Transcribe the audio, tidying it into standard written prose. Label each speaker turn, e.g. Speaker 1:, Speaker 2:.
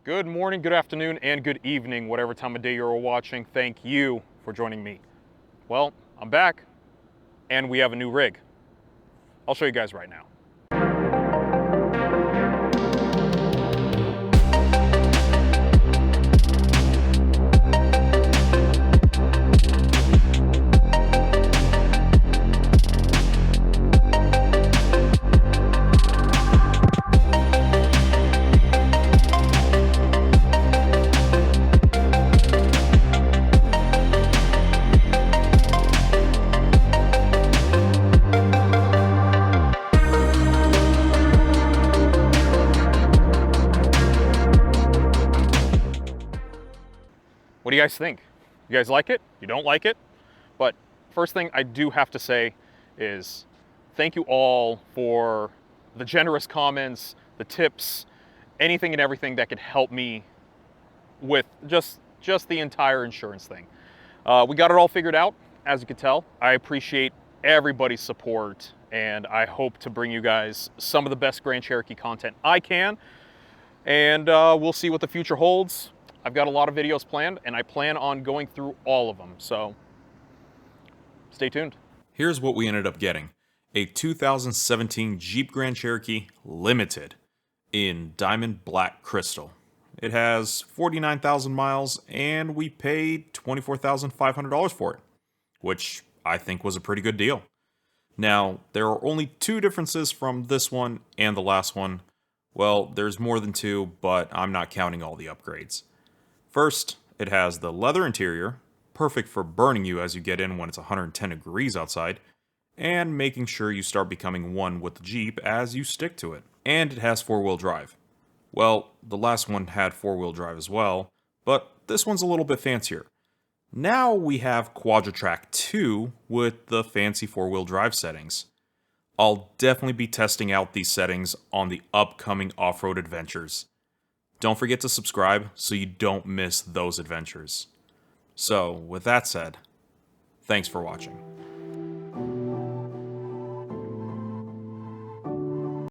Speaker 1: Good morning, good afternoon, and good evening, whatever time of day you're watching. Thank you for joining me. Well, I'm back, and we have a new rig. I'll show you guys right now. What do you guys think? You guys like it? You don't like it? But first thing I do have to say is thank you all for the generous comments, the tips, anything and everything that could help me with just the entire insurance thing. We got it all figured out, as you can tell. I appreciate everybody's support, and I hope to bring you guys some of the best Grand Cherokee content I can, and we'll see what the future holds. I've got a lot of videos planned, and I plan on going through all of them, so stay tuned.
Speaker 2: Here's what we ended up getting. A 2017 Jeep Grand Cherokee Limited in Diamond Black Crystal. It has 49,000 miles, and we paid $24,500 for it, which I think was a pretty good deal. Now, there are only two differences from this one and the last one. Well, there's more than two, but I'm not counting all the upgrades. First, it has the leather interior, perfect for burning you as you get in when it's 110 degrees outside, and making sure you start becoming one with the Jeep as you stick to it. And it has four-wheel drive. Well, the last one had four-wheel drive as well, but this one's a little bit fancier. Now we have Quadra-Track 2 with the fancy four-wheel drive settings. I'll definitely be testing out these settings on the upcoming off-road adventures. Don't forget to subscribe so you don't miss those adventures. So, with that said, thanks for watching.